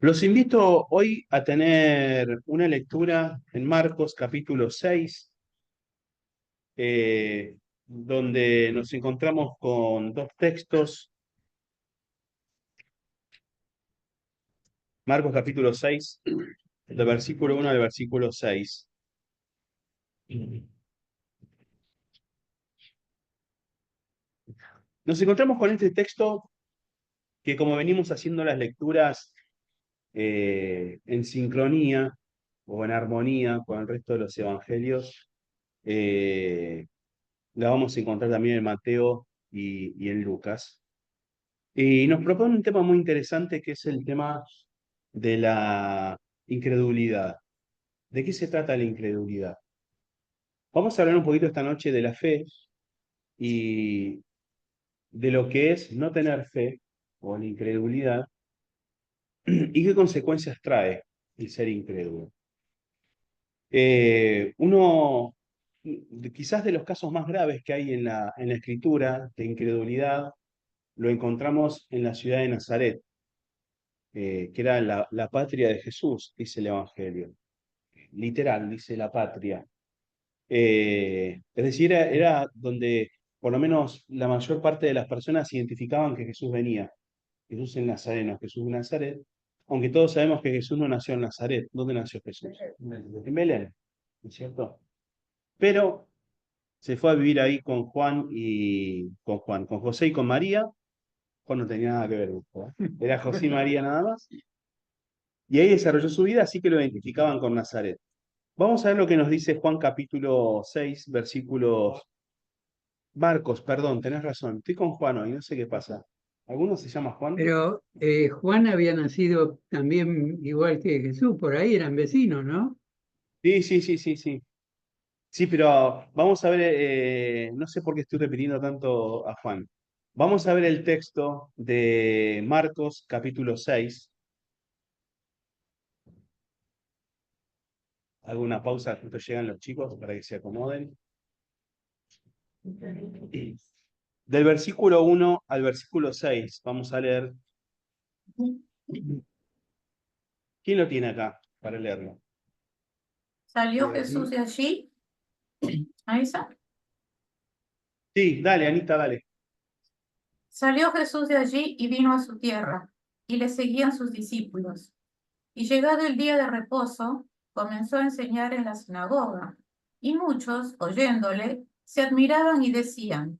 Los invito hoy a tener una lectura en Marcos capítulo 6, donde nos encontramos con dos textos. Marcos capítulo 6, del versículo 1 al versículo 6. Nos encontramos con este texto que, como venimos haciendo las lecturas en sincronía o en armonía con el resto de los evangelios, eh, la vamos a encontrar también en Mateo y en Lucas. Y nos propone un tema muy interesante que es el tema de la incredulidad. ¿De qué se trata la incredulidad? Vamos a hablar un poquito esta noche de la fe y de lo que es no tener fe o la incredulidad y qué consecuencias trae el ser incrédulo. Uno, quizás de los casos más graves que hay en la escritura de incredulidad, lo encontramos en la ciudad de Nazaret, que era la patria de Jesús, dice el Evangelio. Literal, dice la patria. Es decir, era donde por lo menos la mayor parte de las personas identificaban que Jesús venía. Jesús el Nazareno, Jesús de Nazaret. Aunque todos sabemos que Jesús no nació en Nazaret. ¿Dónde nació Jesús? En Belén, ¿no es cierto? Pero se fue a vivir ahí con con José y con María. Juan no tenía nada que ver, ¿no? Era José y María nada más. Y ahí desarrolló su vida, así que lo identificaban con Nazaret. Vamos a ver lo que nos dice Juan capítulo 6, versículos. Marcos, perdón, tenés razón. Estoy con Juan hoy, no sé qué pasa. ¿Alguno se llama Juan? Pero Juan había nacido también igual que Jesús, por ahí eran vecinos, ¿no? Sí, sí, sí, sí, sí. Sí, pero vamos a ver, no sé por qué estoy repitiendo tanto a Juan. Vamos a ver el texto de Marcos capítulo 6. Hago una pausa, justo llegan los chicos para que se acomoden. Del versículo 1 al versículo 6, vamos a leer. ¿Quién lo tiene acá para leerlo? Salió Jesús de allí, ¿ahí está? Sí, dale, Anita, dale. Salió Jesús de allí y vino a su tierra, y le seguían sus discípulos. Y llegado el día de reposo, comenzó a enseñar en la sinagoga, y muchos, oyéndole, se admiraban y decían,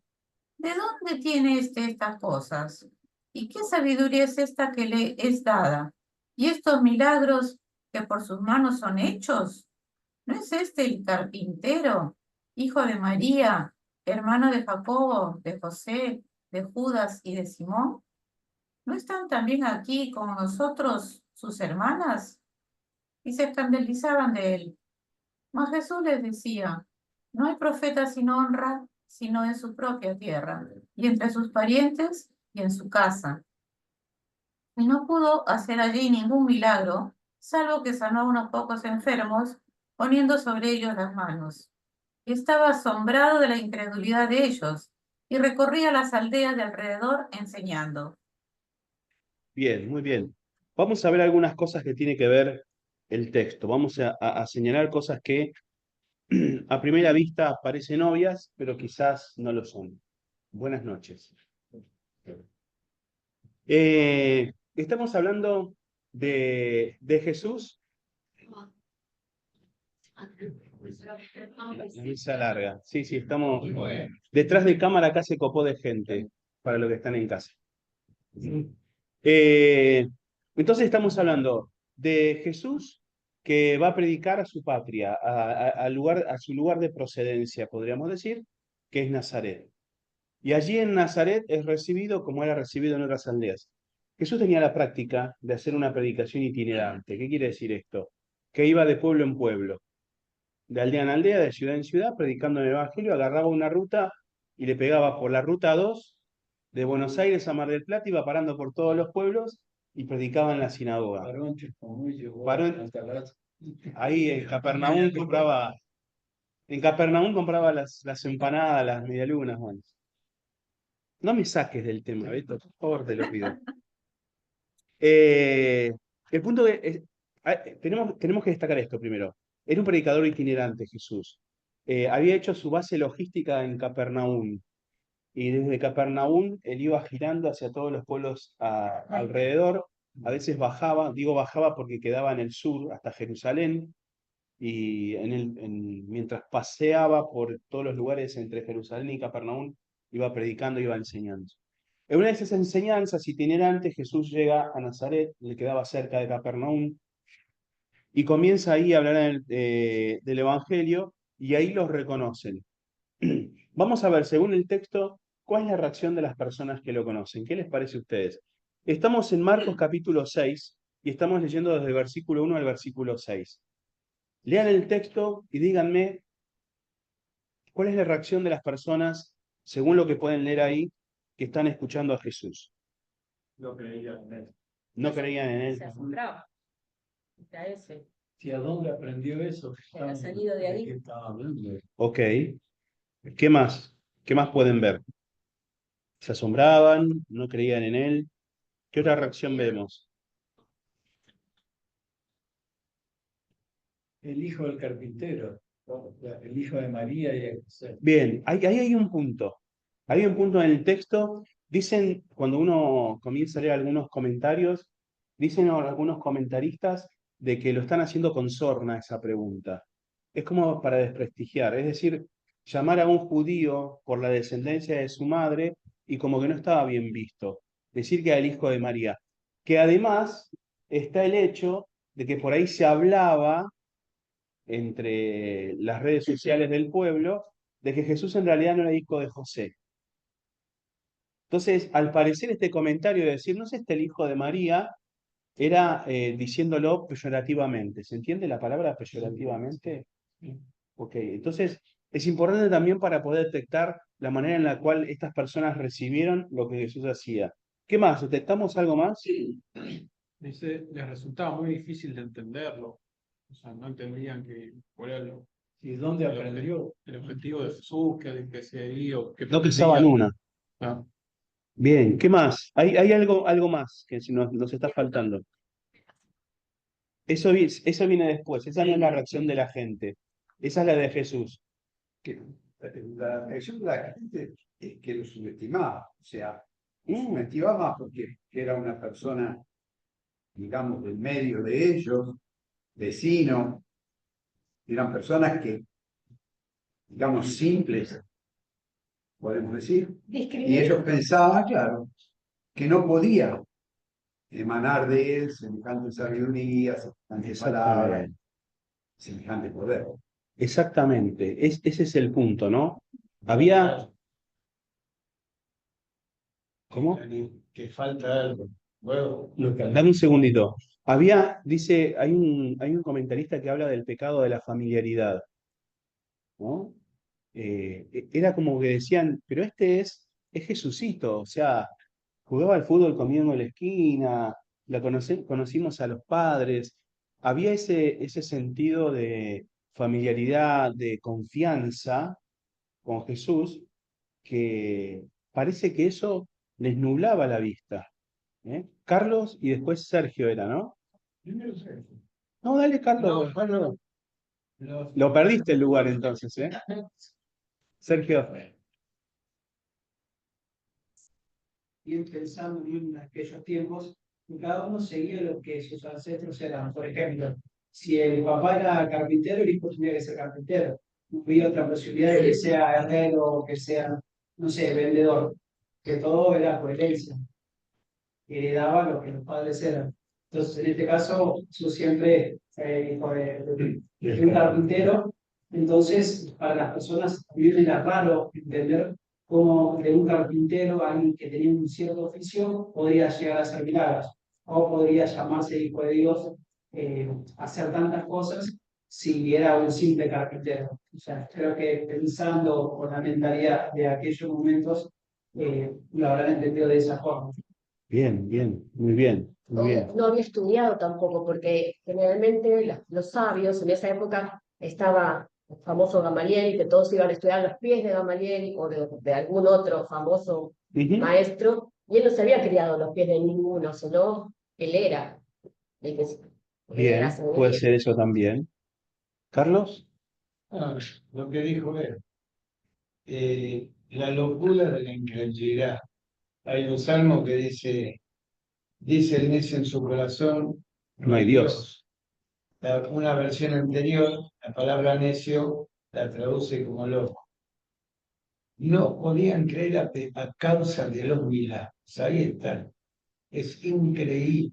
¿de dónde tiene estas cosas? ¿Y qué sabiduría es esta que le es dada? ¿Y estos milagros que por sus manos son hechos? ¿No es este el carpintero, hijo de María, hermano de Jacobo, de José, de Judas y de Simón? ¿No están también aquí con nosotros sus hermanas? Y se escandalizaban de él. Mas Jesús les decía, no hay profeta sin honra, sino en su propia tierra, y entre sus parientes y en su casa. Y no pudo hacer allí ningún milagro, salvo que sanó a unos pocos enfermos, poniendo sobre ellos las manos. Y estaba asombrado de la incredulidad de ellos, y recorría las aldeas de alrededor enseñando. Bien, muy bien. Vamos a ver algunas cosas que tiene que ver el texto. Vamos a señalar cosas que a primera vista parecen obvias, pero quizás no lo son. Buenas noches. Estamos hablando de Jesús. La mesa larga. Sí, sí, estamos. Detrás de cámara acá se copó de gente, para los que están en casa. Eh, entonces estamos hablando de Jesús que va a predicar a su patria, a su lugar de procedencia, podríamos decir, que es Nazaret. Y allí en Nazaret es recibido como era recibido en otras aldeas. Jesús tenía la práctica de hacer una predicación itinerante. ¿Qué quiere decir esto? Que iba de pueblo en pueblo, de aldea en aldea, de ciudad en ciudad, predicando el Evangelio, agarraba una ruta y le pegaba por la ruta 2 de Buenos Aires a Mar del Plata, iba parando por todos los pueblos y predicaba en la sinagoga. Paró ahí en Capernaum compraba las empanadas, las medialunas, bueno. No me saques del tema, Beto, por favor, te lo pido. el punto tenemos que destacar esto primero. Era un predicador itinerante, Jesús. Había hecho su base logística en Capernaum. Y desde Capernaum él iba girando hacia todos los pueblos alrededor. A veces bajaba, digo bajaba porque quedaba en el sur hasta Jerusalén. Y mientras paseaba por todos los lugares entre Jerusalén y Capernaum, iba predicando, iba enseñando. En una de esas enseñanzas itinerantes, Jesús llega a Nazaret, le quedaba cerca de Capernaum, y comienza ahí a hablar del Evangelio, y ahí los reconocen. Vamos a ver, según el texto, cuál es la reacción de las personas que lo conocen. ¿Qué les parece a ustedes? Estamos en Marcos capítulo 6 y estamos leyendo desde el versículo 1 al versículo 6. Lean el texto y díganme cuál es la reacción de las personas, según lo que pueden leer ahí, que están escuchando a Jesús. No creían en él. No creían en él. Se asombraba. Está ese. ¿Y a dónde aprendió eso? Ha salido de ahí. ¿Qué estaba hablando? Ok. ¿Qué más? ¿Qué más pueden ver? ¿Se asombraban? ¿No creían en él? ¿Qué otra reacción vemos? El hijo del carpintero, ¿no? El hijo de María y José. Bien, ahí hay un punto. Hay un punto en el texto. Dicen, cuando uno comienza a leer algunos comentarios, dicen algunos comentaristas de que lo están haciendo con sorna esa pregunta. Es como para desprestigiar, es decir, llamar a un judío por la descendencia de su madre y como que no estaba bien visto. Decir que era el hijo de María. Que además está el hecho de que por ahí se hablaba entre las redes sociales del pueblo de que Jesús en realidad no era hijo de José. Entonces, al parecer este comentario de decir, no es este el hijo de María, era diciéndolo peyorativamente. ¿Se entiende la palabra peyorativamente? Ok, entonces es importante también para poder detectar la manera en la cual estas personas recibieron lo que Jesús hacía. ¿Qué más? ¿Detectamos algo más? Dice, les resultaba muy difícil de entenderlo. O sea, no entendían cuál era ¿Y dónde aprendió? el objetivo de Jesús, que se iba, que No pensaban una. Ah, Bien, ¿qué más? Hay algo más que nos está faltando. Eso viene después, esa no es la reacción de la gente. Esa es la de Jesús. Que la reacción de la gente es que lo subestimaba, o sea, lo subestimaba porque era una persona, digamos, del medio de ellos, vecino, eran personas que, digamos, simples, podemos decir, y ellos pensaban, claro, que no podía emanar de él semejante sabiduría, semejante palabra, semejante poder. Exactamente, ese es el punto, ¿no? Había... ¿Cómo? Que falta algo. Bueno, Dame un segundito. Dice, hay un comentarista que habla del pecado de la familiaridad, ¿no? Era como que decían, pero es Jesucito, o sea, jugaba al fútbol conmigo en la esquina, conocimos a los padres, había ese sentido de familiaridad, de confianza con Jesús, que parece que eso les nublaba la vista. ¿Eh? Carlos y después Sergio era, ¿no? primero Sergio. No, dale, Carlos. No. Lo perdiste el lugar entonces, ¿eh? Sergio. Bien pensando en aquellos tiempos, cada uno seguía lo que sus ancestros eran. Por ejemplo, si el papá era carpintero, el hijo tenía que ser carpintero. No había otra posibilidad de que sea herrero o que sea, no sé, vendedor. Que todo era por herencia. Heredaba lo que los padres eran. Entonces, en este caso, yo siempre hijo de un carpintero. Entonces, para las personas también era raro entender cómo de un carpintero, alguien que tenía un cierto oficio, podría llegar a hacer milagros, o podría llamarse hijo de Dios, hacer tantas cosas si era un simple carpintero. O sea, creo que pensando con la mentalidad de aquellos momentos, lo habrán entendido de esa forma. Bien, bien, muy bien, muy bien. No había estudiado tampoco, porque generalmente los sabios en esa época estaba el famoso Gamaliel, que todos iban a estudiar a los pies de Gamaliel o de algún otro famoso Ujú. maestro, y él no se había criado a los pies de ninguno, sino él era de que Bien, la segunda puede y ser eso también. ¿Carlos? Ah, lo que dijo él, la locura de la incredulidad. Hay un salmo que dice el necio en su corazón, No hay Dios. Una versión anterior, la palabra necio la traduce como loco. No podían creer a causa de los milagros. Ahí están. Es increíble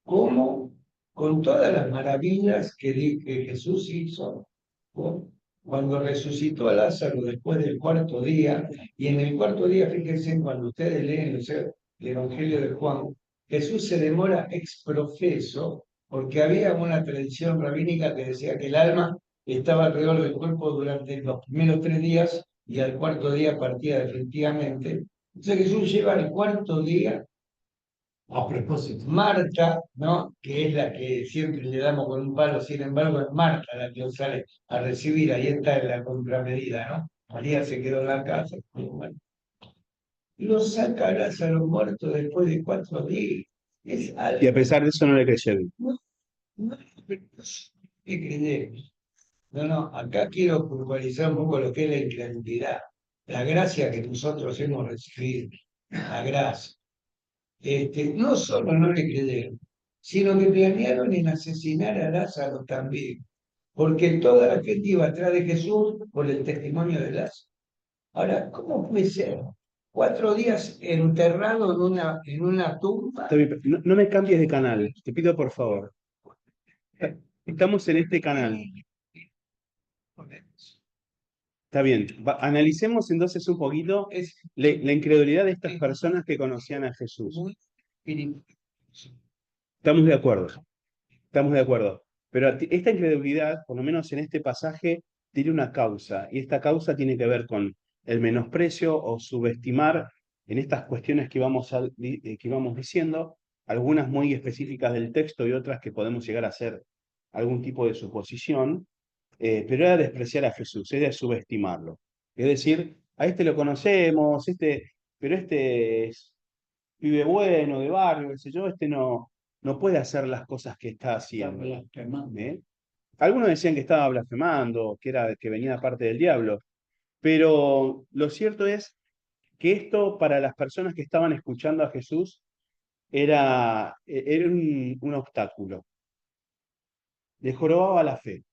cómo, con todas las maravillas que Jesús hizo, ¿no? Cuando resucitó a Lázaro después del cuarto día, y en el cuarto día, fíjense, cuando ustedes leen el Evangelio de Juan, Jesús se demora ex profeso, porque había una tradición rabínica que decía que el alma estaba alrededor del cuerpo durante los primeros 3 días y al cuarto día partía definitivamente. Entonces Jesús lleva el cuarto día. A propósito, Marta, ¿no? Que es la que siempre le damos con un palo, sin embargo, es Marta la que lo sale a recibir, ahí está en la contramedida, ¿no? María se quedó en la casa. Bueno, lo saca a Lázaro muerto después de 4 días. Es algo. Y a pesar de eso no le creyeron. No, no, pero no sé qué creemos. No, no, acá quiero puntualizar un poco lo que es la incredulidad, la gracia que nosotros hemos recibido, la gracia. No solo no le creyeron, sino que planearon en asesinar a Lázaro también, porque toda la gente iba atrás de Jesús por el testimonio de Lázaro. Ahora, ¿cómo puede ser? 4 días enterrado en una tumba. Está bien, pero no me cambies de canal, te pido por favor. Estamos en este canal. Está bien, analicemos entonces un poquito Es la incredulidad de estas personas que conocían a Jesús. muy espiritual. Estamos de acuerdo, estamos de acuerdo. Pero esta incredulidad, por lo menos en este pasaje, tiene una causa, y esta causa tiene que ver con el menosprecio o subestimar en estas cuestiones que que vamos diciendo, algunas muy específicas del texto y otras que podemos llegar a hacer algún tipo de suposición, pero era despreciar a Jesús, era subestimarlo. Es decir, a este lo conocemos, pero este es pibe bueno, de barrio, qué sé yo, este no puede hacer las cosas que está haciendo. ¿Eh? Algunos decían que estaba blasfemando, que venía de parte del diablo, pero lo cierto es que esto para las personas que estaban escuchando a Jesús era un obstáculo. Le jorobaba la fe.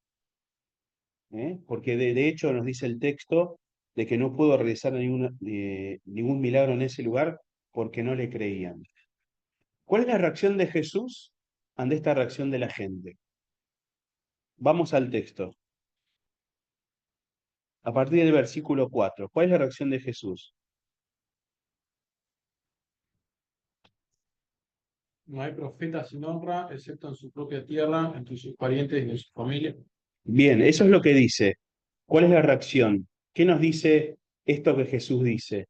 Porque de hecho nos dice el texto de que no pudo realizar ningún milagro en ese lugar porque no le creían. ¿Cuál es la reacción de Jesús ante esta reacción de la gente? Vamos al texto. A partir del versículo 4. ¿Cuál es la reacción de Jesús? No hay profeta sin honra, excepto en su propia tierra, entre sus parientes y en su familia. Bien, eso es lo que dice. ¿Cuál es la reacción? ¿Qué nos dice esto que Jesús dice?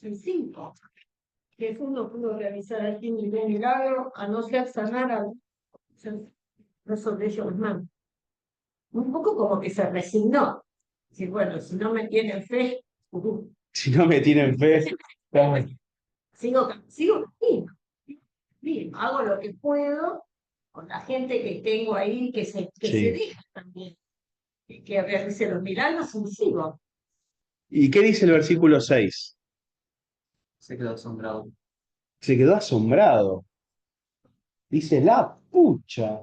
El 5. Jesús no pudo realizar aquí ningún milagro a no ser sanar a no sobre ellos las manos. Un poco como que se resignó. Decir, bueno, si no me tienen fe, Si no me tienen fe, sigo camino. Bien, hago lo que puedo con la gente que tengo ahí, que se Sí. deja también, que realice los milagros y sigo. ¿Y qué dice el versículo 6? Se quedó asombrado. Se quedó asombrado. Dice, la pucha.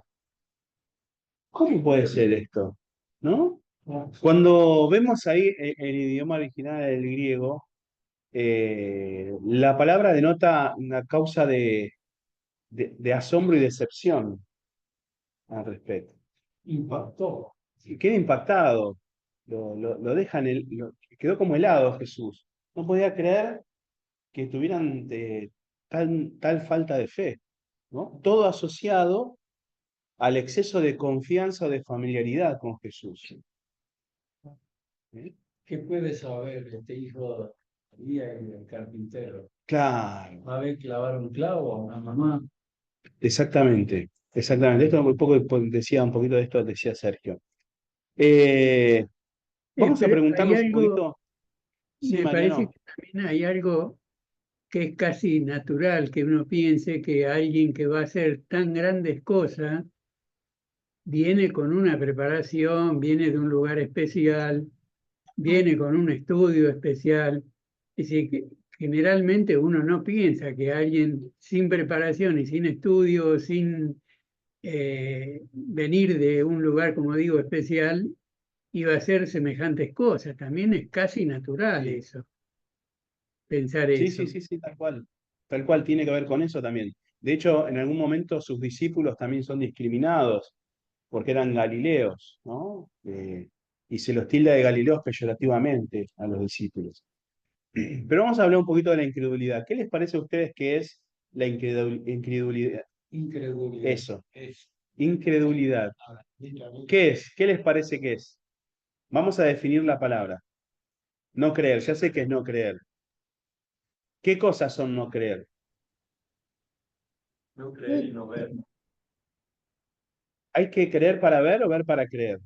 ¿Cómo puede ser esto? ¿No? Cuando vemos ahí el idioma original del griego, la palabra denota una causa de asombro y decepción al respecto. Impactó. Y queda impactado, lo dejan, quedó como helado Jesús. No podía creer que tuvieran tal falta de fe, ¿no? Todo asociado al exceso de confianza o de familiaridad con Jesús. ¿Eh? ¿Qué puede saber este hijo de María y el carpintero? Claro, ¿Va a ver clavar un clavo a una mamá? exactamente, exactamente. Esto un poco decía un poquito de esto, decía Sergio. Vamos a Pero hay preguntarnos un algo, poquito. Sí, me parece Mariano. que también hay algo que es casi natural que uno piense que alguien que va a hacer tan grandes cosas viene con una preparación, viene de un lugar especial, viene con un estudio especial. Es decir, que generalmente uno no piensa que alguien sin preparación y sin estudio, sin venir de un lugar, como digo, especial, iba a hacer semejantes cosas. También es casi natural Sí. eso, pensar Sí, eso. sí, sí, sí, tal cual. Tal cual tiene que ver con eso también. De hecho, en algún momento sus discípulos también son discriminados porque eran galileos, ¿no? Y se los tilda de galileos peyorativamente a los discípulos. Pero vamos a hablar un poquito de la incredulidad. ¿Qué les parece a ustedes que es la incredulidad? Incredulidad. Eso, Es, incredulidad. literalmente, ¿Qué es? ¿Qué les parece que es? Vamos a definir la palabra. No creer, ya sé que es no creer. ¿Qué cosas son no creer? No creer y no ver. ¿Hay que creer para ver o ver para creer?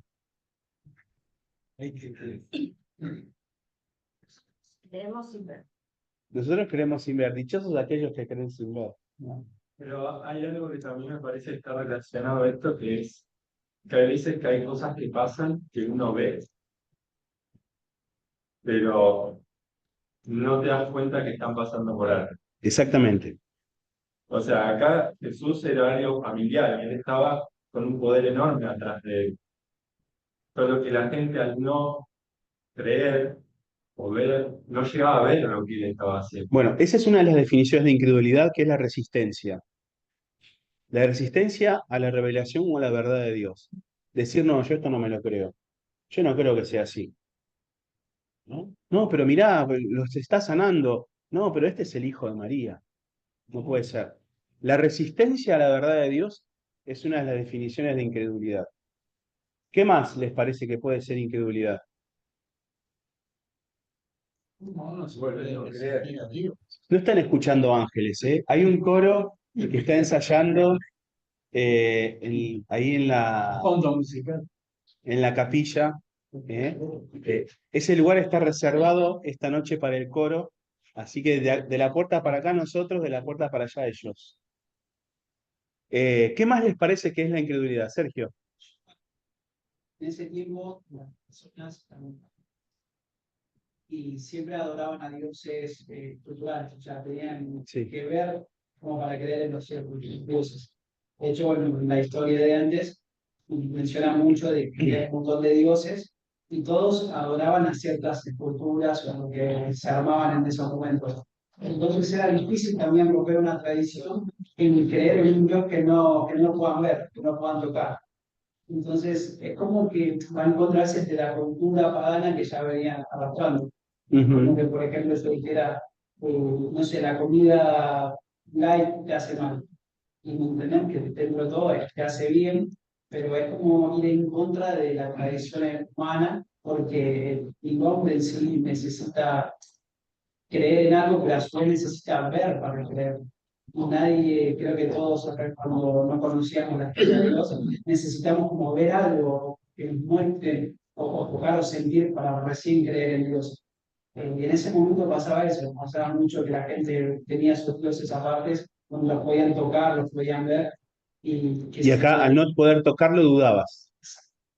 hay que creer. Creemos sin ver. Nosotros creemos sin ver. Dichosos aquellos que creen sin ver. ¿No? Pero hay algo que también me parece que está relacionado a esto, que es que hay veces que hay cosas que pasan que uno ve, pero no te das cuenta que están pasando por algo. Exactamente. O sea, acá Jesús era algo familiar, y él estaba con un poder enorme atrás de él. Solo que la gente al no creer o ver, no llegaba a ver lo que él estaba haciendo. Bueno, esa es una de las definiciones de incredulidad, que es la resistencia. La resistencia a la revelación o a la verdad de Dios. Decir, no, yo esto no me lo creo. Yo no creo que sea así. ¿No? No, pero mirá, los está sanando. No, pero este es el Hijo de María. No puede ser. La resistencia a la verdad de Dios es una de las definiciones de incredulidad. ¿Qué más les parece que puede ser incredulidad? No se puede no creer a Dios. No están escuchando ángeles, ¿eh? Hay un coro que está ensayando ahí Fondo musical. en la capilla. ¿Eh? Ese lugar está reservado esta noche para el coro, así que de la puerta para acá nosotros, de la puerta para allá ellos. ¿Qué más les parece que es la incredulidad, Sergio? En ese tiempo, las personas y siempre adoraban a dioses culturales, o sea, tenían Sí. que ver como para creer en los dioses. De hecho, en la historia de antes menciona mucho de que hay un montón de dioses y todos adoraban a ciertas esculturas o lo que se armaban en esos momentos. Entonces era difícil también romper una tradición en creer en un Dios que no puedan ver, que no puedan tocar. Entonces es como que va a encontrarse de la cultura pagana que ya venían arrastrando. Como que, por ejemplo, se dijera, no sé, la comida light te hace mal. Y entendemos que dentro de todo te hace bien, pero es como ir en contra de la tradición humana, porque el hombre en sí necesita creer en algo, pero a su vez necesita ver para creer. Y nadie, creo que todos acá cuando no conocíamos las cosas de Dios, necesitamos como ver algo que nos muestre o tocar o sentir para recién creer en Dios. Y en ese momento pasaba eso, pasaba mucho que la gente tenía sus dioses aparte, donde los podían tocar, los podían ver, y que Y acá, al no poder tocarlo, dudabas.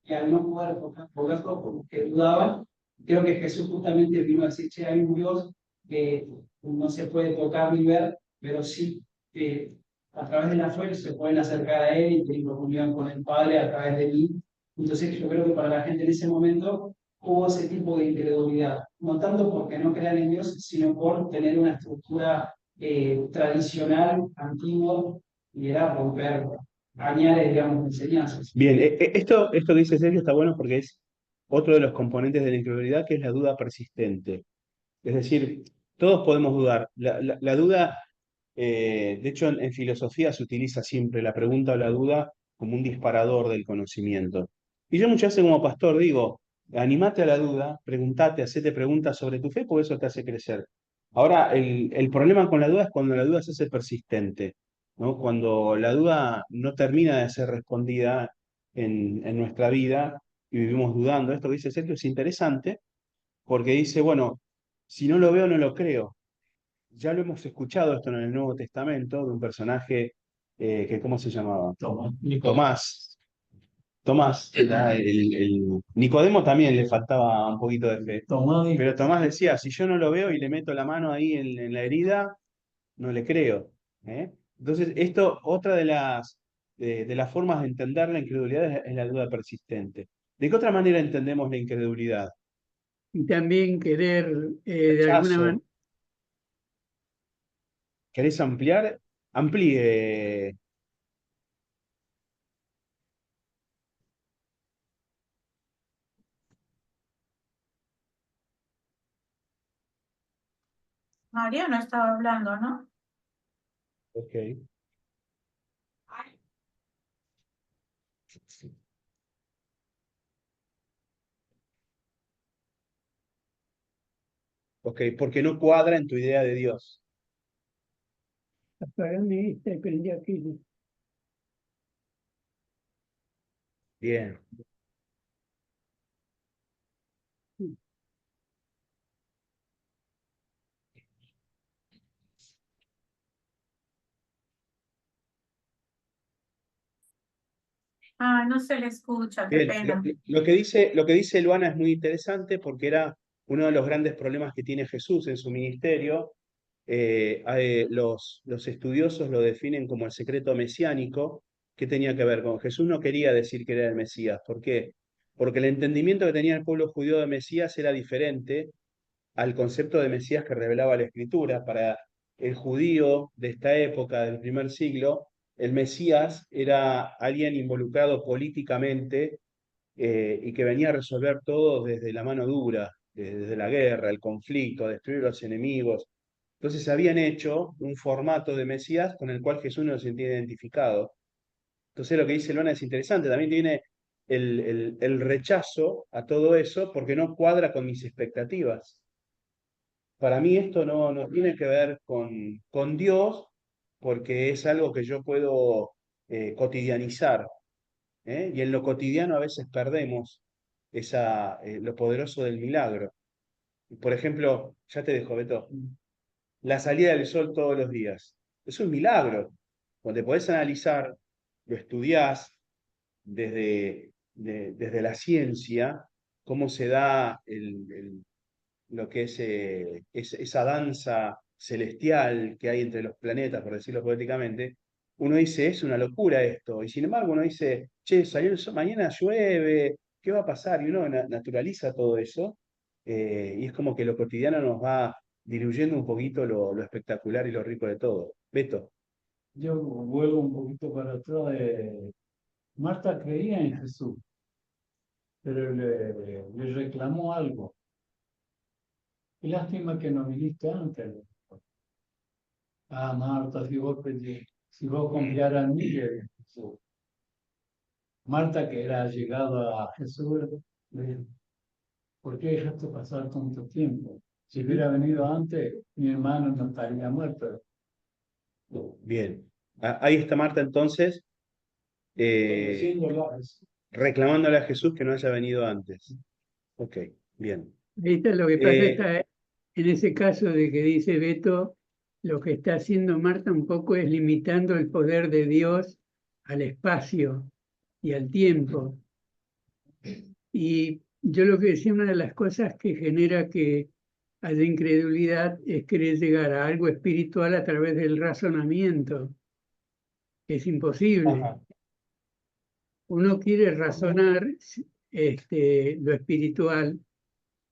y al no poder tocarlo, como que dudaban. Creo que Jesús justamente vino a decir, che, hay un Dios que no se puede tocar ni ver, pero sí a través de la fe se pueden acercar a Él y tener comunión con el Padre a través de mí. Entonces yo creo que para la gente en ese momento hubo ese tipo de incredulidad, no tanto porque no crean en Dios, sino por tener una estructura tradicional, antigua, y era romper añares, digamos, enseñanzas. Bien, esto que dice Sergio está bueno porque es otro de los componentes de la incredulidad, que es la duda persistente. Es decir, todos podemos dudar. La duda, de hecho, en filosofía se utiliza siempre la pregunta o la duda como un disparador del conocimiento. Y yo muchas veces como pastor digo, animate a la duda, preguntate, hacete preguntas sobre tu fe, porque eso te hace crecer. Ahora, el problema con la duda es cuando la duda se hace persistente, ¿no? Cuando la duda no termina de ser respondida en nuestra vida y vivimos dudando. Esto que dice Sergio es interesante porque dice, bueno, si no lo veo, no lo creo. ya lo hemos escuchado esto en el Nuevo Testamento, de un personaje que, ¿cómo se llamaba? Tomás. Tomás, era Nicodemo también le faltaba un poquito de fe. Pero Tomás decía, si yo no lo veo y le meto la mano ahí en la herida, no le creo. ¿Eh? Entonces, esto, otra de las formas de entender la incredulidad es la duda persistente. ¿De qué otra manera entendemos la incredulidad? Y también querer, de alguna Rechazo. manera, ¿Querés ampliar? Amplíe. María no estaba hablando, ¿no? Ok. Ok, porque no cuadra en tu idea de Dios. apagame esta y prendí aquella. Bien. Ah, no se le escucha, qué Bien, pena. lo que dice Luana es muy interesante porque era uno de los grandes problemas que tiene Jesús en su ministerio. Los estudiosos lo definen como el secreto mesiánico. ¿Qué tenía que ver con? Jesús no quería decir que era el Mesías. ¿Por qué? Porque el entendimiento que tenía el pueblo judío de Mesías era diferente al concepto de Mesías que revelaba la Escritura. Para el judío de esta época, del primer siglo, el Mesías era alguien involucrado políticamente y que venía a resolver todo desde la mano dura, desde la guerra, el conflicto, a destruir los enemigos. Entonces habían hecho un formato de Mesías con el cual Jesús no se sentía identificado. Entonces lo que dice Luana es interesante, también tiene el rechazo a todo eso porque no cuadra con mis expectativas. Para mí esto no tiene que ver con Dios porque es algo que yo puedo cotidianizar. ¿Eh? Y en lo cotidiano a veces perdemos lo poderoso del milagro. Por ejemplo, ya te dejo, Beto, la salida del sol todos los días. Es un milagro. Cuando te podés analizar, lo estudiás desde la ciencia, cómo se da lo que es esa danza celestial que hay entre los planetas, por decirlo poéticamente, uno dice, es una locura esto. Y sin embargo, uno dice, che, salió el sol, mañana llueve, ¿qué va a pasar? Y uno naturaliza todo eso. Y es como que lo cotidiano nos va diluyendo un poquito lo espectacular y lo rico de todo. Beto. Yo vuelvo un poquito para atrás. Marta creía en Jesús, pero le reclamó algo. Qué lástima que no viniste antes. Ah, Marta, si vos confiaras en mí, le dijo Jesús. Marta, que era llegada a Jesús, le dijo, ¿por qué dejaste pasar tanto tiempo? Si hubiera venido antes, mi hermano no estaría muerto. Bien. Ahí está Marta entonces, Conociéndolo a Jesús. reclamándole a Jesús que no haya venido antes. Ok, bien. Ahí está lo que pasa Eh, está en ese caso de que dice Beto, lo que está haciendo Marta un poco es limitando el poder de Dios al espacio y al tiempo. Y yo lo que decía, una de las cosas que genera que haya incredulidad es querer llegar a algo espiritual a través del razonamiento, que es imposible. Ajá. Uno quiere razonar lo espiritual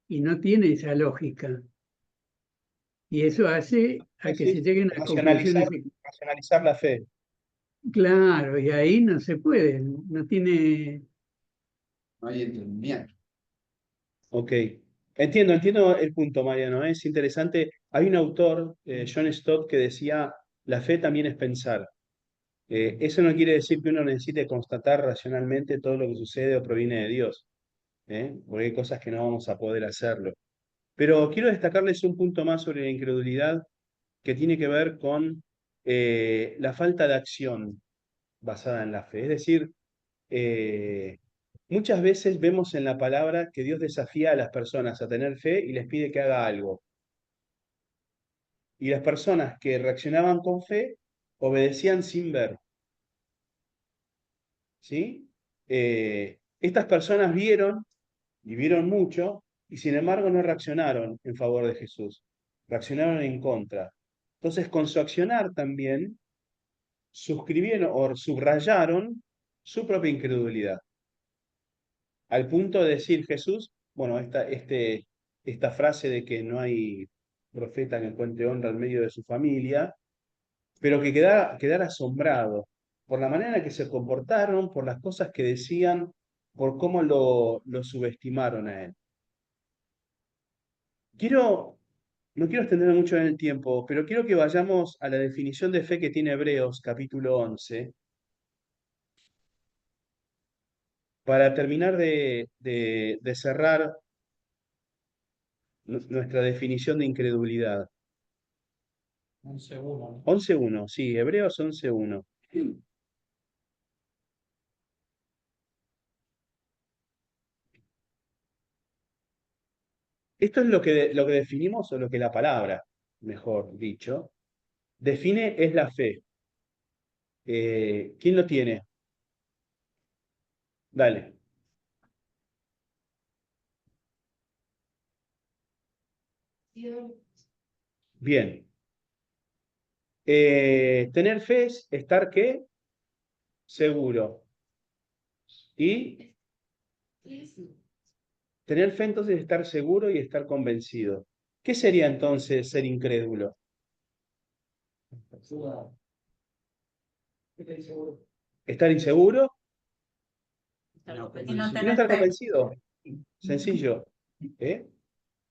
y no tiene esa lógica. Y eso hace a que se Sí, lleguen a conclusiones. racionalizar la fe. Claro, y ahí no se puede, no tiene. No hay entendimiento. Ok. Entiendo el punto, Mariano. Es interesante. Hay un autor, John Stott, que decía, la fe también es pensar. Eso no quiere decir que uno necesite constatar racionalmente todo lo que sucede o proviene de Dios, porque hay cosas que no vamos a poder hacerlo. Pero quiero destacarles un punto más sobre la incredulidad que tiene que ver con la falta de acción basada en la fe. Es decir, eh, muchas veces vemos en la palabra que Dios desafía a las personas a tener fe y les pide que haga algo. Y las personas que reaccionaban con fe obedecían sin ver. ¿Sí? Estas personas vieron, y vieron mucho, y sin embargo no reaccionaron en favor de Jesús, reaccionaron en contra. Entonces, con su accionar también, suscribieron o subrayaron su propia incredulidad, al punto de decir Jesús, bueno, esta frase de que no hay profeta que encuentre honra en medio de su familia, pero que quedara asombrado por la manera en que se comportaron, por las cosas que decían, por cómo lo subestimaron a él. No quiero extenderme mucho en el tiempo, pero quiero que vayamos a la definición de fe que tiene Hebreos, capítulo 11, para terminar de cerrar nuestra definición de incredulidad. 11:1. 11.1, sí, Hebreos 11.1. Esto es lo que definimos, o lo que la palabra, mejor dicho, define, es la fe. ¿Quién lo tiene? Dale. Bien. Tener fe es estar, ¿qué? Seguro. Y tener fe entonces es estar seguro y estar convencido. ¿Qué sería entonces ser incrédulo? ¿Estar inseguro Y no y no tener estar fe. convencido? Sencillo. ¿Eh?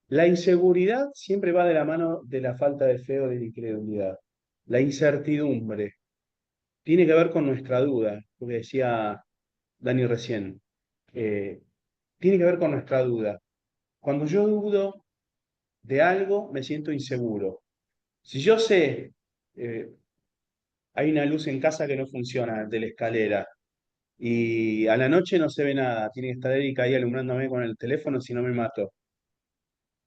La inseguridad siempre va de la mano de la falta de fe o de la incredulidad. La incertidumbre tiene que ver con nuestra duda, lo que decía Dani recién. Tiene que ver con nuestra duda. Cuando yo dudo de algo, me siento inseguro. Si yo sé, eh, hay una luz en casa que no funciona, de la escalera, y a la noche no se ve nada, tiene que estar Erika ahí alumbrándome con el teléfono, si no me mato.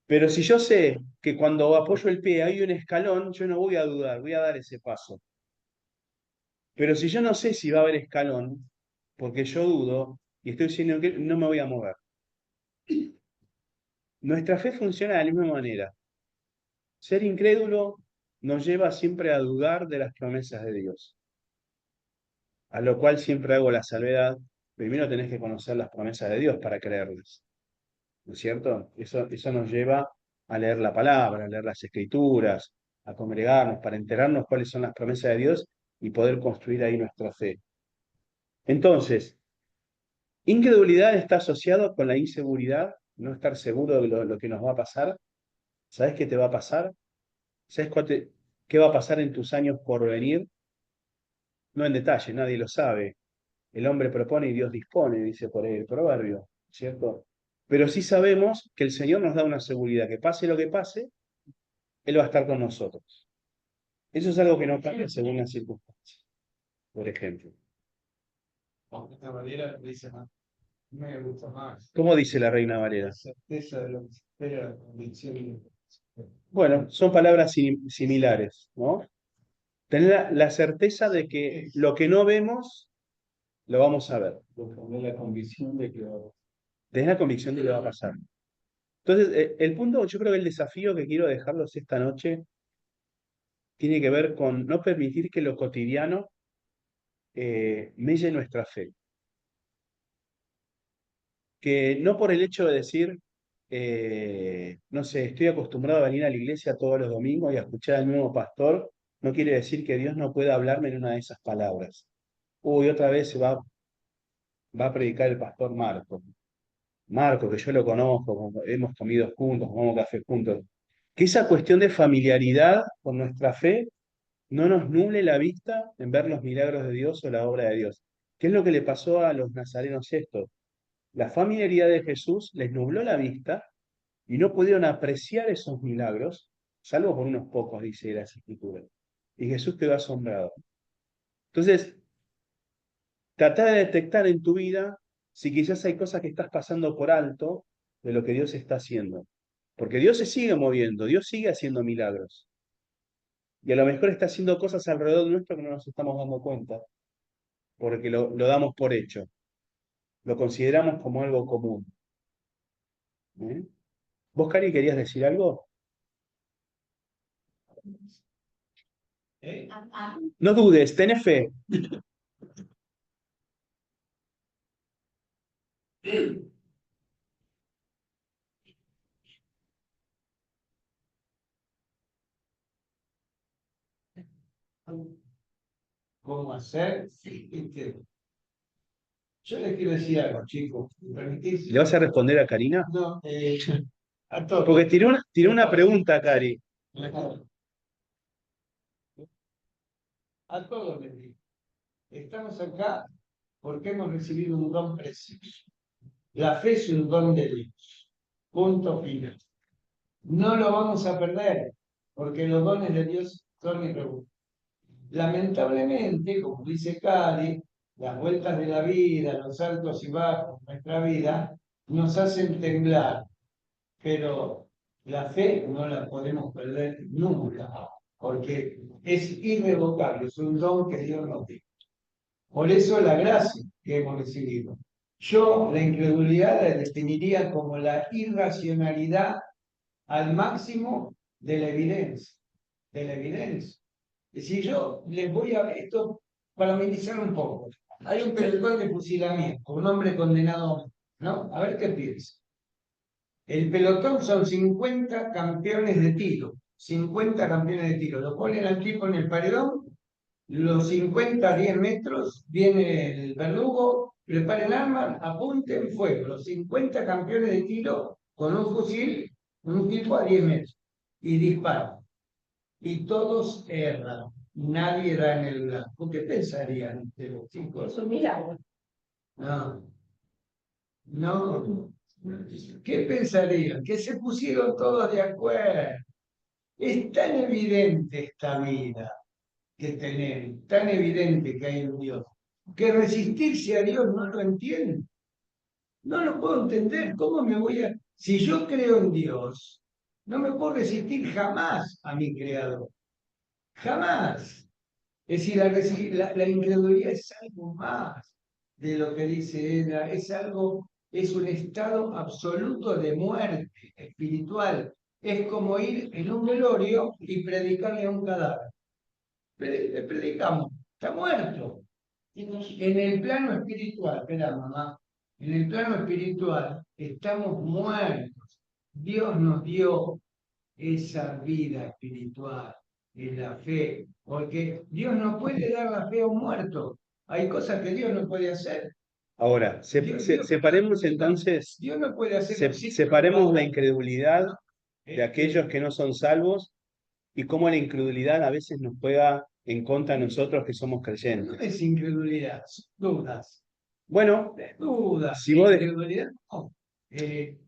Pero si yo sé que cuando apoyo el pie hay un escalón, yo no voy a dudar, voy a dar ese paso. Pero si yo no sé si va a haber escalón, porque yo dudo y estoy diciendo que no me voy a mover. Nuestra fe funciona de la misma manera. Ser incrédulo nos lleva siempre a dudar de las promesas de Dios. A lo cual siempre hago la salvedad. Primero tenés que conocer las promesas de Dios para creerlas. ¿No es cierto? Eso nos lleva a leer la palabra, a leer las escrituras, a congregarnos, para enterarnos cuáles son las promesas de Dios y poder construir ahí nuestra fe. Entonces, incredulidad está asociado con la inseguridad, no estar seguro de lo que nos va a pasar. ¿Sabes qué te va a pasar? ¿Sabes qué va a pasar en tus años por venir? No en detalle, nadie lo sabe. El hombre propone y Dios dispone, dice por ahí el proverbio, ¿cierto? Pero sí sabemos que el Señor nos da una seguridad, que pase lo que pase, Él va a estar con nosotros. Eso es algo que no cambia según las circunstancias, por ejemplo. Esta manera dice más, me gusta más. ¿Cómo dice la Reina Valera? La certeza de lo que se espera, la convicción. Bueno, son palabras similares, ¿no? Tener la certeza de que lo que no vemos, lo vamos a ver. Tener la convicción de que Tener la convicción de que va a pasar. Entonces, el punto, yo creo que el desafío que quiero dejarlos esta noche tiene que ver con no permitir que lo cotidiano melle nuestra fe. Que no por el hecho de decir, no sé, estoy acostumbrado a venir a la iglesia todos los domingos y a escuchar al nuevo pastor, no quiere decir que Dios no pueda hablarme en una de esas palabras. Uy, otra vez va a predicar el pastor Marco. Marco, que yo lo conozco, hemos comido juntos, tomamos café juntos. Que esa cuestión de familiaridad con nuestra fe no nos nuble la vista en ver los milagros de Dios o la obra de Dios. ¿Qué es lo que le pasó a los nazarenos estos? La familiaridad de Jesús les nubló la vista y no pudieron apreciar esos milagros, salvo por unos pocos, dice las Escrituras. Y Jesús quedó asombrado. Entonces, trata de detectar en tu vida si quizás hay cosas que estás pasando por alto de lo que Dios está haciendo. Porque Dios se sigue moviendo, Dios sigue haciendo milagros. Y a lo mejor está haciendo cosas alrededor nuestro que no nos estamos dando cuenta, porque lo damos por hecho, lo consideramos como algo común. ¿Eh? ¿Vos, Cari, querías decir algo? No dudes, ten fe. ¿Cómo hacer? Sí, yo les quiero decir algo, chicos. ¿Me permitís? ¿Le vas a responder a Karina? No, a todos. Porque tiró una pregunta, Cari. A todos les digo. Estamos acá porque hemos recibido un don precioso. La fe es un don de Dios. Punto final. No lo vamos a perder, porque los dones de Dios son irrevocables. Lamentablemente, como dice Cari, las vueltas de la vida, los altos y bajos de nuestra vida, nos hacen temblar, pero la fe no la podemos perder nunca, porque es irrevocable, es un don que Dios nos dio. Por eso la gracia que hemos recibido. Yo la incredulidad la definiría como la irracionalidad al máximo de la evidencia, de la evidencia. Si yo les voy a esto para minimizar un poco. Hay un pelotón de fusilamiento, un hombre condenado, ¿no? A ver qué piensa. El pelotón son 50 campeones de tiro, 50 campeones de tiro. Lo ponen al tipo en el paredón, los 50 a 10 metros, viene el verdugo, preparen armas, apunten fuego. Los 50 campeones de tiro con un tipo a 10 metros, y disparan. Y todos erran. Nadie da en el blanco. ¿Qué pensarían de los chicos? Es un milagro. No. No. ¿Qué pensarían? Que se pusieron todos de acuerdo. Es tan evidente esta vida que tenemos, tan evidente que hay un Dios, que resistirse a Dios no lo entiendo. No lo puedo entender. ¿Cómo me voy a...? Si yo creo en Dios, no me puedo resistir jamás a mi Creador. Jamás. Es decir, la incredulidad es algo más de lo que dice ella, es un estado absoluto de muerte espiritual. Es como ir en un velorio y predicarle a un cadáver. Le predicamos, está muerto. En el plano espiritual, espera mamá, en el plano espiritual estamos muertos. Dios nos dio esa vida espiritual, en la fe, porque Dios no puede dar la fe a un muerto. Hay cosas que Dios no puede hacer. Ahora, separemos entonces, Dios no puede hacer. separemos la incredulidad de aquellos que no son salvos y cómo la incredulidad a veces nos juega en contra de nosotros que somos No creyentes. es incredulidad, son dudas. Bueno, Dudas. si vos Incredulidad, no.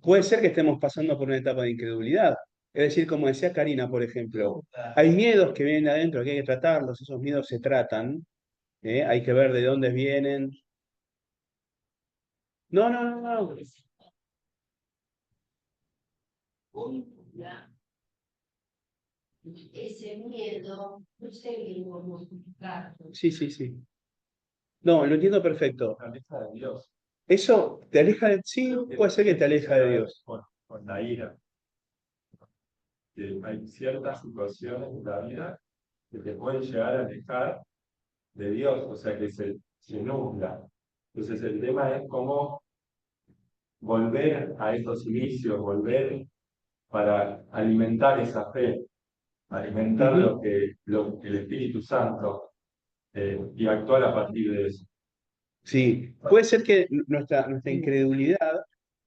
puede ser que estemos pasando por una etapa de incredulidad. Es decir, como decía Karina, por ejemplo, hay miedos que vienen adentro que hay que tratarlos, esos miedos se tratan, hay que ver de dónde vienen. No, no, no, no. Ese miedo no seguimos multiplicando. Sí, sí, sí. No, lo entiendo perfecto. La aleja de Dios. Eso te aleja de... Sí, puede ser que te aleja de Dios. Con la ira. Que hay ciertas situaciones en la vida que te pueden llegar a alejar de Dios, o sea que se nubla. Entonces el tema es cómo volver a estos inicios, volver para alimentar esa fe, alimentar lo que el Espíritu Santo y actuar a partir de eso. Sí, puede ser que nuestra incredulidad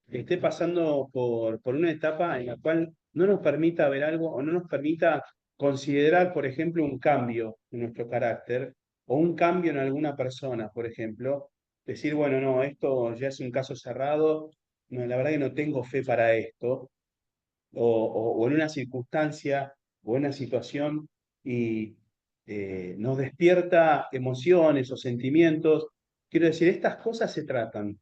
esté pasando por una etapa en la cual no nos permita ver algo o no nos permita considerar, por ejemplo, un cambio en nuestro carácter o un cambio en alguna persona, por ejemplo. Decir, bueno, no, esto ya es un caso cerrado, no, la verdad que no tengo fe para esto, o en una circunstancia o en una situación y nos despierta emociones o sentimientos. Quiero decir, estas cosas se tratan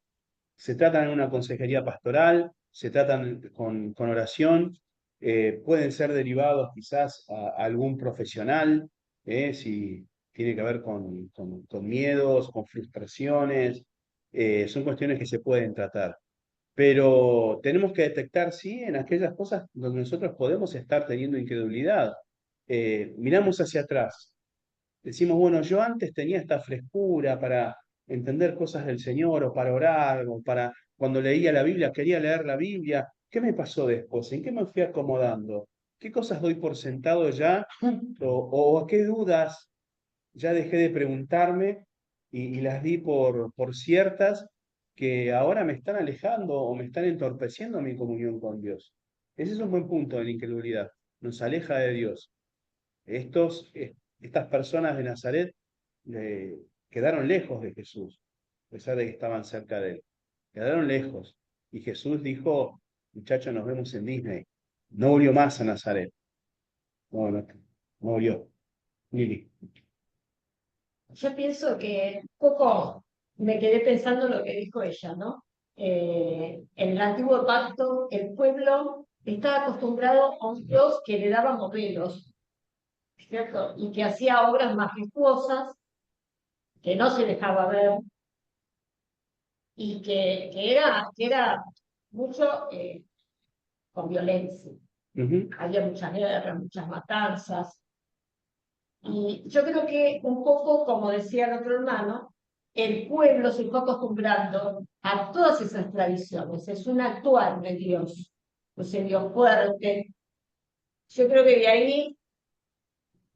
en una consejería pastoral, se tratan con oración, pueden ser derivados quizás a algún profesional, si tiene que ver con miedos, con frustraciones, son cuestiones que se pueden tratar. Pero tenemos que detectar, sí, en aquellas cosas donde nosotros podemos estar teniendo incredulidad. Miramos hacia atrás, decimos, bueno, yo antes tenía esta frescura para entender cosas del Señor o para orar o para cuando leía la Biblia, quería leer la Biblia. ¿Qué me pasó después? ¿En qué me fui acomodando? ¿Qué cosas doy por sentado ya? ¿O a qué dudas ya dejé de preguntarme y las di por ciertas que ahora me están alejando o me están entorpeciendo mi comunión con Dios? Ese es un buen punto de la incredulidad. Nos aleja de Dios. Estas personas de Nazaret quedaron lejos de Jesús, a pesar de que estaban cerca de él. Quedaron lejos. Y Jesús dijo, muchachos, nos vemos en Disney. No volvió más a Nazaret. No volvió. Lili. Yo pienso que un poco me quedé pensando lo que dijo ella, ¿no? En el antiguo pacto, el pueblo estaba acostumbrado a un Dios que le daba modelos, ¿cierto? Y que hacía obras majestuosas, que no se dejaba ver, y que era mucho con violencia. Había muchas guerras, muchas matanzas. Y yo creo que un poco, como decía el otro hermano, el pueblo se fue acostumbrando a todas esas tradiciones. Es un actuar de Dios, ese Dios fuerte. Yo creo que de ahí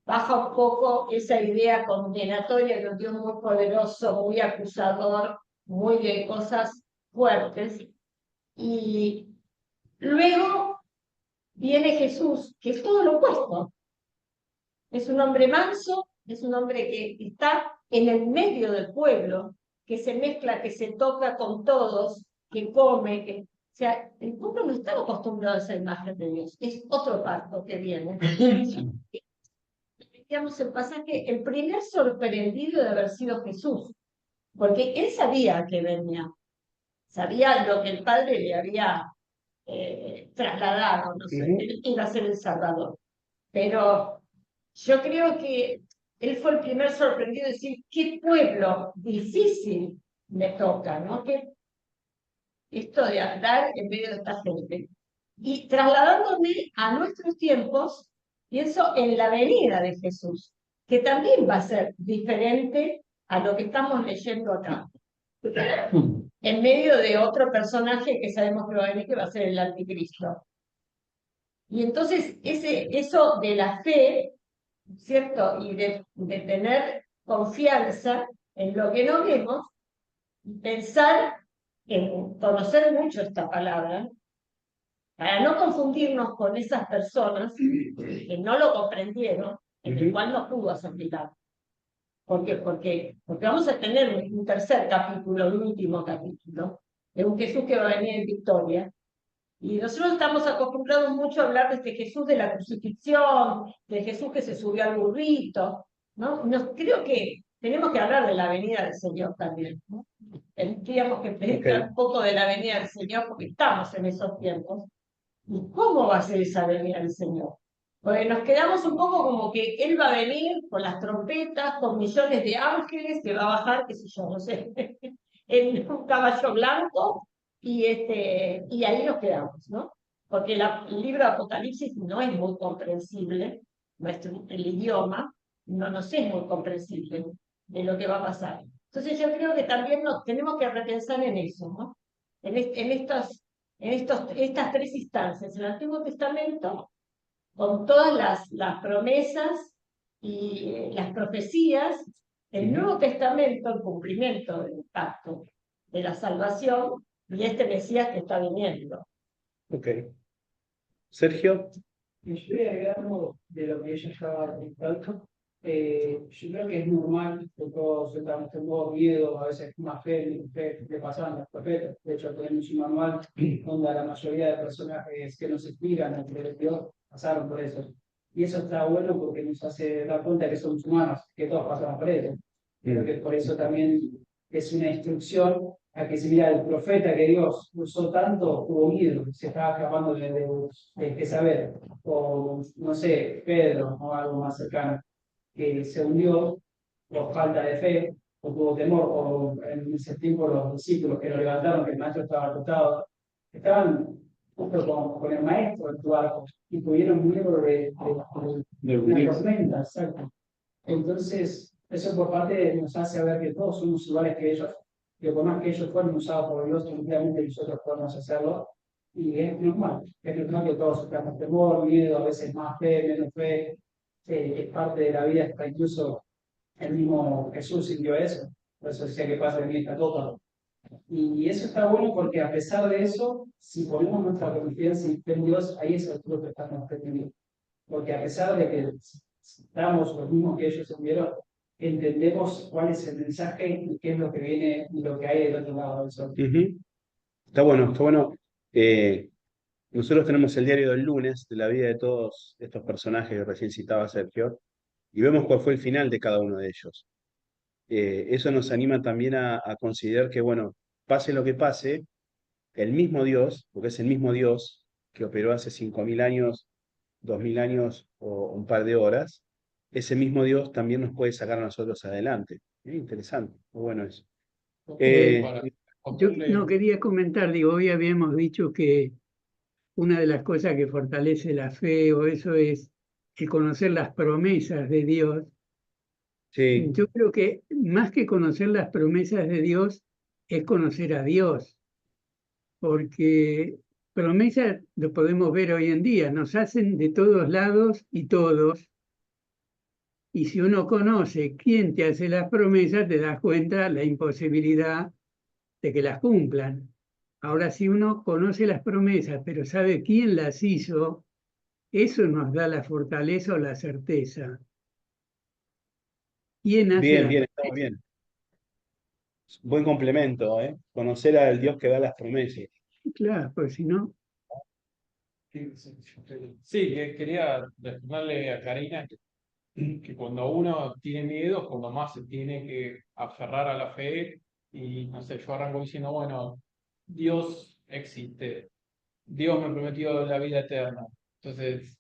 baja un poco esa idea condenatoria de un Dios muy poderoso, muy acusador, muy de cosas fuertes. Y luego viene Jesús, que es todo lo opuesto. Es un hombre manso, es un hombre que está en el medio del pueblo, que se mezcla, que se toca con todos, que come. O sea, el pueblo no estaba acostumbrado a esa imagen de Dios. Es otro pacto que viene. Digamos, el pasaje, el primer sorprendido de haber sido Jesús, porque él sabía que venía, sabía lo que el Padre le había trasladado, no sé, iba a ser el Salvador. Pero yo creo que él fue el primer sorprendido de decir, qué pueblo difícil me toca, ¿no? Que esto de andar en medio de esta gente. Y trasladándome a nuestros tiempos, pienso en la venida de Jesús, que también va a ser diferente a lo que estamos leyendo acá. En medio de otro personaje que sabemos que va a venir, que va a ser el anticristo. Y entonces eso de la fe, ¿cierto? Y de tener confianza en lo que no vemos, pensar en conocer mucho esta palabra, para no confundirnos con esas personas que no lo comprendieron, en el cual no pudo hacer milagro. Porque vamos a tener un tercer capítulo, un último capítulo, de un Jesús que va a venir en victoria. Y nosotros estamos acostumbrados mucho a hablar de este Jesús de la crucifixión, de Jesús que se subió al burrito, ¿no? Creo que tenemos que hablar de la venida del Señor también, ¿no? Tendríamos que pensar un poco de la venida del Señor porque estamos en esos tiempos. ¿Y cómo va a ser esa venida del Señor? Porque nos quedamos un poco como que Él va a venir con las trompetas, con millones de ángeles, que va a bajar, qué sé yo, no sé, en un caballo blanco, y ahí nos quedamos, ¿no? Porque el libro de Apocalipsis no es muy comprensible, el idioma no nos es muy comprensible de lo que va a pasar. Entonces yo creo que también nos tenemos que repensar en eso, ¿no? En estas tres instancias, el Antiguo Testamento, con todas las promesas y las profecías, el Nuevo Testamento, el cumplimiento del pacto de la salvación y este Mesías que está viniendo. Ok. Sergio. Y yo voy a agregar algo de lo que ella estaba comentando. Yo creo que es normal que todos tengamos miedo, a veces más fe que pasaban los profetas. De hecho, tenemos un manual donde la mayoría de personajes que nos inspiran entre Dios pasaron por eso. Y eso está bueno porque nos hace dar cuenta que somos humanos, que todos pasamos por eso. Creo que por eso también es una instrucción a que si mira el profeta que Dios usó tanto, hubo miedo, se estaba escapando de saber, o no sé, Pedro o algo más cercano, que se hundió por falta de fe, o tuvo temor, o en ese tiempo los discípulos que lo levantaron, que el maestro estaba acostado, estaban justo con el maestro en tu barco y tuvieron miedo de una tormenta, exacto. Entonces, eso por parte nos hace ver que todos somos iguales que ellos, que por más que ellos fueron usados por Dios, tranquilamente nosotros podemos hacerlo, y es normal que todos suframos temor, miedo, a veces más fe, menos fe, es parte de la vida, hasta incluso el mismo Jesús sintió eso, por eso decía que pasa de mí está todo. Y eso está bueno porque a pesar de eso, si ponemos nuestra confianza en Dios, ahí es el fruto que estamos pretendiendo. Porque a pesar de que estamos los mismos que ellos vieron, entendemos cuál es el mensaje y qué es lo que viene y lo que hay del otro lado del sol. Ujú. Está bueno, está bueno. Nosotros tenemos el diario del lunes de la vida de todos estos personajes que recién citaba Sergio, y vemos cuál fue el final de cada uno de ellos. Eso nos anima también a considerar que, bueno, pase lo que pase, el mismo Dios, porque es el mismo Dios que operó hace 5.000 años, 2.000 años o un par de horas, ese mismo Dios también nos puede sacar a nosotros adelante. Interesante, muy bueno eso. Para Yo contarle, no quería comentar, digo, hoy habíamos dicho que una de las cosas que fortalece la fe o eso es el conocer las promesas de Dios. Sí, Yo creo que más que conocer las promesas de Dios es conocer a Dios, porque promesas lo podemos ver hoy en día, nos hacen de todos lados y todos, y si uno conoce quién te hace las promesas, te das cuenta la imposibilidad de que las cumplan. Ahora, si uno conoce las promesas, pero sabe quién las hizo, eso nos da la fortaleza o la certeza. ¿Quién hace bien, las bien, está muy promesas? bien. Buen complemento, ¿eh? Conocer al Dios que da las promesas. Claro, pues si no, sí, que quería responderle a Karina que cuando uno tiene miedo, es cuando más se tiene que aferrar a la fe, y no sé, yo arranco diciendo, bueno, Dios existe, Dios me prometió la vida eterna. Entonces,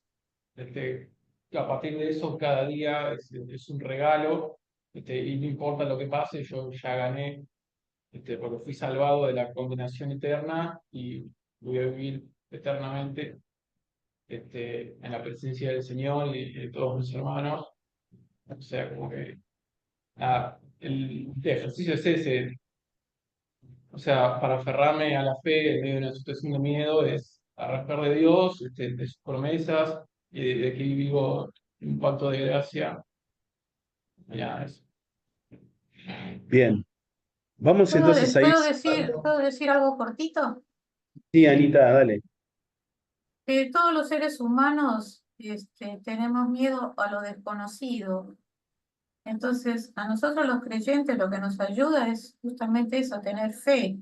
este, a partir de eso, cada día es un regalo, y no importa lo que pase, yo ya gané, porque fui salvado de la condenación eterna y voy a vivir eternamente, en la presencia del Señor y de todos mis hermanos. O sea, como que nada, el ejercicio es ese. O sea, para aferrarme a la fe en medio de una situación de miedo es arrancar de Dios, de sus promesas, y de que vivo un pacto de gracia. Ya, eso. Bien, vamos entonces a ir. ¿Puedo decir algo cortito? Sí, Anita, dale. Que todos los seres humanos tenemos miedo a lo desconocido. Entonces, a nosotros los creyentes lo que nos ayuda es justamente eso, tener fe,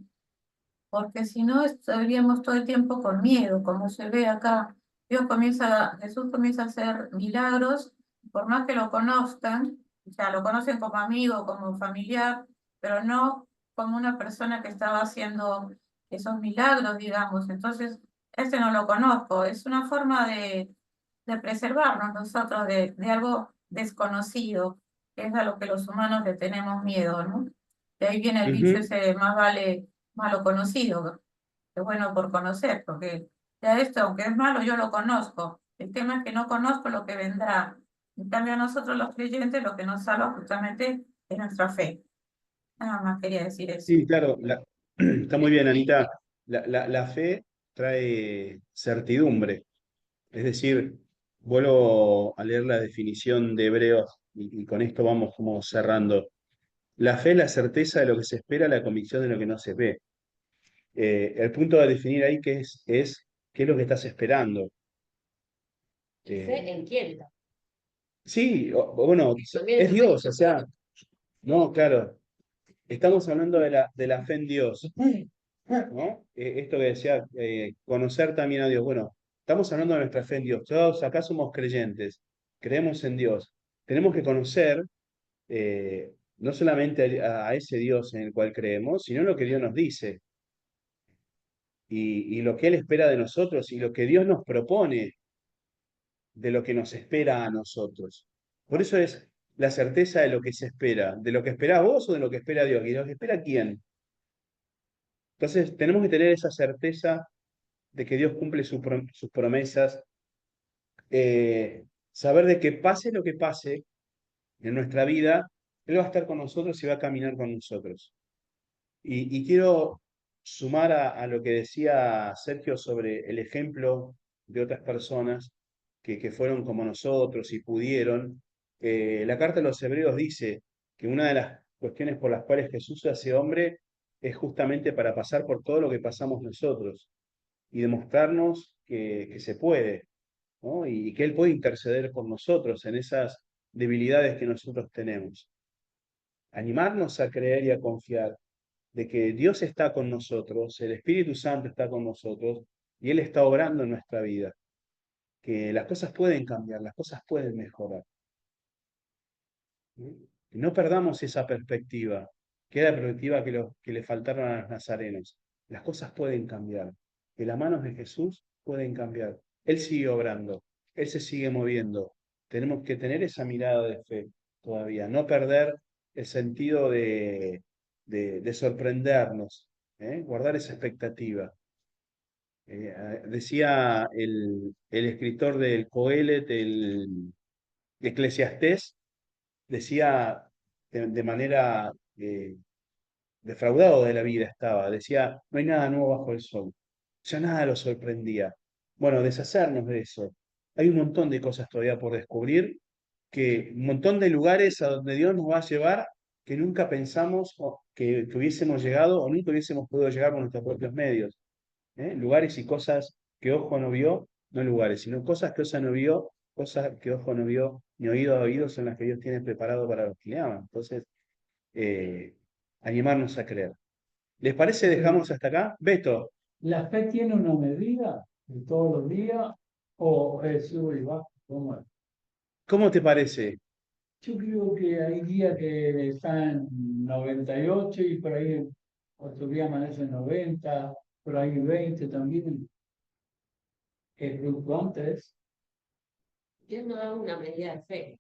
porque si no estaríamos todo el tiempo con miedo, como se ve acá. Jesús comienza a hacer milagros, por más que lo conozcan, o sea, lo conocen como amigo, como familiar, pero no como una persona que estaba haciendo esos milagros, digamos. Entonces, no lo conozco, es una forma de preservarnos nosotros de algo desconocido, que es a lo que los humanos le tenemos miedo, ¿no? De ahí viene el dicho Ujú. ese de más vale malo conocido, que bueno por conocer, porque ya esto, aunque es malo, yo lo conozco. El tema es que no conozco lo que vendrá. En cambio, a nosotros los creyentes lo que nos salva justamente es nuestra fe. Nada más quería decir eso. Sí, claro, está muy bien, Anita. La fe trae certidumbre. Es decir, vuelvo a leer la definición de Hebreos y con esto vamos como cerrando. La fe es la certeza de lo que se espera, la convicción de lo que no se ve. El punto a definir ahí que es qué es lo que estás esperando. Fe Eh, en quién. sí, bueno, También es es fe. Dios, o sea, no, claro, estamos hablando de la fe en Dios, ¿no? Esto que decía, conocer también a Dios. Bueno, estamos hablando de nuestra fe en Dios. Todos acá somos creyentes, creemos en Dios. Tenemos que conocer no solamente a ese Dios en el cual creemos, sino lo que Dios nos dice y lo que Él espera de nosotros y lo que Dios nos propone de lo que nos espera a nosotros. Por eso es la certeza de lo que se espera, de lo que esperás vos o de lo que espera Dios. ¿Y lo que espera quién? Entonces tenemos que tener esa certeza de que Dios cumple sus promesas, saber de que pase lo que pase en nuestra vida, Él va a estar con nosotros y va a caminar con nosotros. Y quiero sumar a lo que decía Sergio sobre el ejemplo de otras personas que fueron como nosotros y pudieron. La carta de los Hebreos dice que una de las cuestiones por las cuales Jesús se hace hombre es justamente para pasar por todo lo que pasamos nosotros y demostrarnos que se puede, ¿no? Y que Él puede interceder por nosotros en esas debilidades que nosotros tenemos. Animarnos a creer y a confiar de que Dios está con nosotros, el Espíritu Santo está con nosotros y Él está obrando en nuestra vida, que las cosas pueden cambiar, las cosas pueden mejorar. Y no perdamos esa perspectiva, que era la perspectiva que le faltaron a los nazarenos. Las cosas pueden cambiar, que las manos de Jesús pueden cambiar. Él sigue obrando, Él se sigue moviendo. Tenemos que tener esa mirada de fe todavía, no perder el sentido de sorprendernos, guardar esa expectativa. Decía el escritor del Coelet, el Eclesiastés, decía de manera defraudado de la vida estaba, decía, no hay nada nuevo bajo el sol, ya nada lo sorprendía. Bueno, deshacernos de eso. Hay un montón de cosas todavía por descubrir, que un montón de lugares a donde Dios nos va a llevar que nunca pensamos que hubiésemos llegado o nunca hubiésemos podido llegar con nuestros propios medios. Lugares y cosas que ojo no vio, no lugares, sino cosas que ojo no vio, cosas que ojo no vio, ni oído ha oído, son las que Dios tiene preparado para los que le aman. Entonces, animarnos a creer. ¿Les parece? Dejamos hasta acá. Beto, ¿La fe tiene una medida de todos los días o es sube y baja? ¿Cómo es? ¿cómo te parece? Yo creo que hay días que están 98 y por ahí otro día amanece 90, por ahí 20 también. ¿Es fluctuante? Dios no da una medida de fe,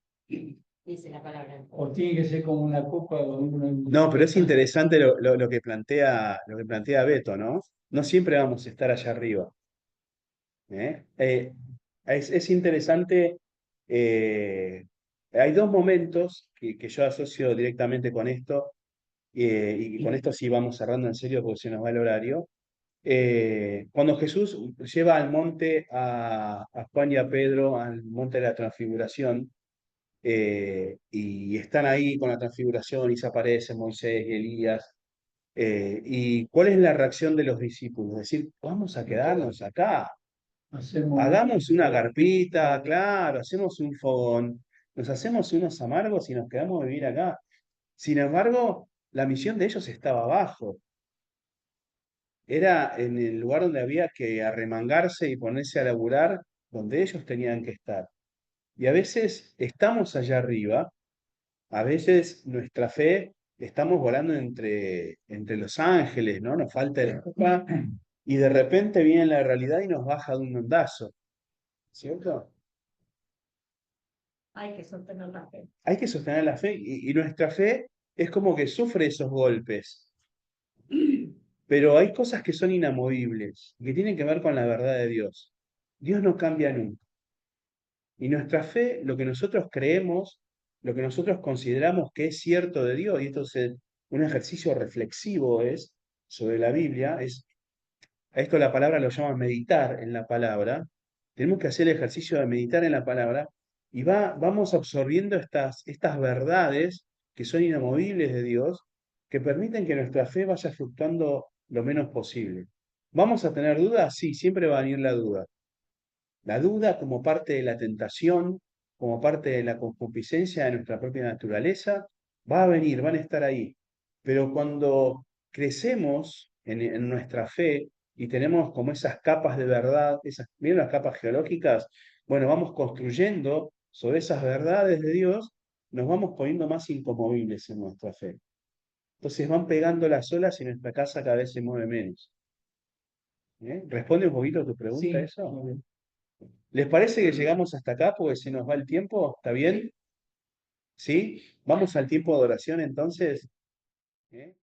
dice la palabra. ¿O tiene que ser como una copa o una... No, pero es interesante lo que plantea Beto, ¿no? No siempre vamos a estar allá arriba. Es interesante. Hay dos momentos que yo asocio directamente con esto, y con esto sí vamos cerrando en serio porque se nos va el horario. Cuando Jesús lleva al monte a Juan y a Pedro, al monte de la transfiguración, y están ahí con la transfiguración y se aparecen Moisés y Elías. ¿Y cuál es la reacción de los discípulos? Decir, vamos a quedarnos acá, hagamos una carpita, claro, hacemos un fogón, nos hacemos unos amargos y nos quedamos a vivir acá. Sin embargo, la misión de ellos estaba abajo. Era en el lugar donde había que arremangarse y ponerse a laburar, donde ellos tenían que estar. Y a veces estamos allá arriba, a veces nuestra fe, estamos volando entre los ángeles, ¿no? Nos falta el alma, y de repente viene la realidad y nos baja de un ondazo, ¿cierto? Hay que sostener la fe. Hay que sostener la fe y nuestra fe es como que sufre esos golpes. Pero hay cosas que son inamovibles, que tienen que ver con la verdad de Dios. Dios no cambia nunca. Y nuestra fe, lo que nosotros creemos, lo que nosotros consideramos que es cierto de Dios, y esto es un ejercicio reflexivo es sobre la Biblia, a esto la palabra lo llama meditar en la palabra. Tenemos que hacer el ejercicio de meditar en la palabra y vamos absorbiendo estas verdades que son inamovibles de Dios, que permiten que nuestra fe vaya fluctuando lo menos posible. ¿Vamos a tener dudas? Sí, siempre va a venir la duda. La duda como parte de la tentación, como parte de la concupiscencia de nuestra propia naturaleza, va a venir, van a estar ahí. Pero cuando crecemos en nuestra fe y tenemos como esas capas de verdad, ¿vieron las capas geológicas? Bueno, vamos construyendo sobre esas verdades de Dios nos vamos poniendo más inconmovibles en nuestra fe. Entonces van pegando las olas y nuestra casa cada vez se mueve menos. ¿Responde un poquito a tu pregunta Sí, eso? muy bien. ¿Les parece que llegamos hasta acá porque se nos va el tiempo? ¿Está bien? ¿Sí? Vamos al tiempo de oración entonces. ¿Eh?